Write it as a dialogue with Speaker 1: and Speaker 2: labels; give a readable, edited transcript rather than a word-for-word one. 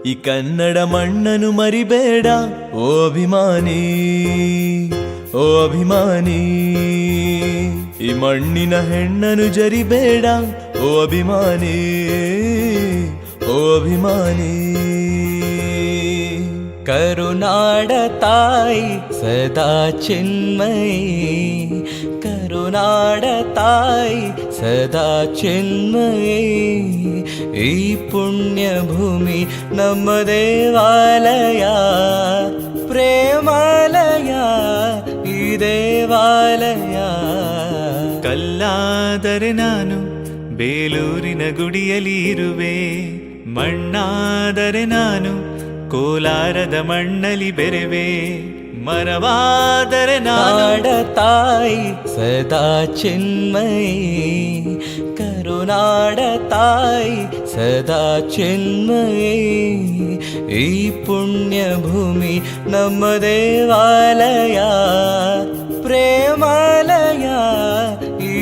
Speaker 1: ಈ ಕನ್ನಡ ಮಣ್ಣನ್ನು ಮರಿಬೇಡ ಓ ಅಭಿಮಾನಿ, ಓ ಅಭಿಮಾನಿ. ಈ ಮಣ್ಣಿನ ಹೆಣ್ಣನ್ನು ಜರಿಬೇಡ ಓ ಅಭಿಮಾನಿ, ಓ ಅಭಿಮಾನಿ. ಕರುನಾಡ ತಾಯಿ ಸದಾ ಚಿನ್ಮಯಿ, ಕರುನಾಡ ತಾಯಿ ಸದಾ ಚಿನ್ಮಯಿ. ಈ ಪುಣ್ಯ ಭೂಮಿ ನಮ್ಮ ದೇವಾಲಯ, ಪ್ರೇಮಾಲಯ ಈ ದೇವಾಲಯ.
Speaker 2: ಕಲ್ಲಾದರೆ ನಾನು ಬೇಲೂರಿನ ಗುಡಿಯಲ್ಲಿ ಇರುವೆ, ಮಣ್ಣಾದರೆ ನಾನು ಕೋಲಾರದ ಮಣ್ಣಲ್ಲಿ ಬೆರೆವೆ. ಮರವಾದರೆ
Speaker 1: ನಾಡ ತಾಯಿ ಸದಾ ಚಿನ್ಮಯಿ, ಕರುನಾಡ ತಾಯಿ ಸದಾ ಚಿನ್ಮಯಿ. ಈ ಪುಣ್ಯ ಭೂಮಿ ನಮ್ಮ ದೇವಾಲಯ, ಪ್ರೇಮಾಲಯ ಈ